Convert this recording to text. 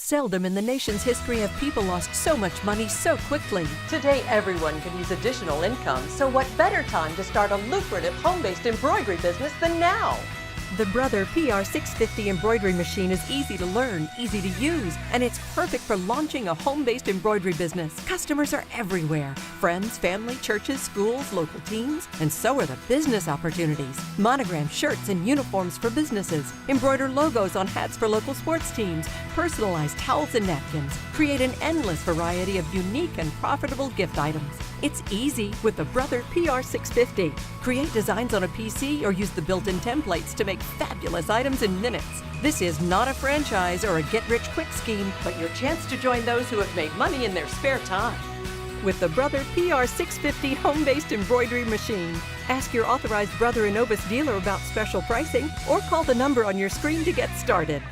Seldom in the nation's history have people lost so much money so quickly. Today, everyone can use additional income, so what better time to start a lucrative home-based embroidery business than now? The Brother PR650 embroidery machine is easy to learn, easy to use, and it's perfect for launching a home-based embroidery business. Customers are everywhere. Friends, family, churches, schools, local teams, and so are the business opportunities. Monogram shirts and uniforms for businesses. Embroider logos on hats for local sports teams. Personalized towels and napkins. Create an endless variety of unique and profitable gift items. It's easy with the Brother PR650. Create designs on a PC or use the built-in templates to make fabulous items in minutes. This is not a franchise or a get-rich-quick scheme, But your chance to join those who have made money in their spare time. with the Brother PR650 home-based embroidery machine. Ask your authorized Brother Innovus dealer about special pricing or call the number on your screen to get started.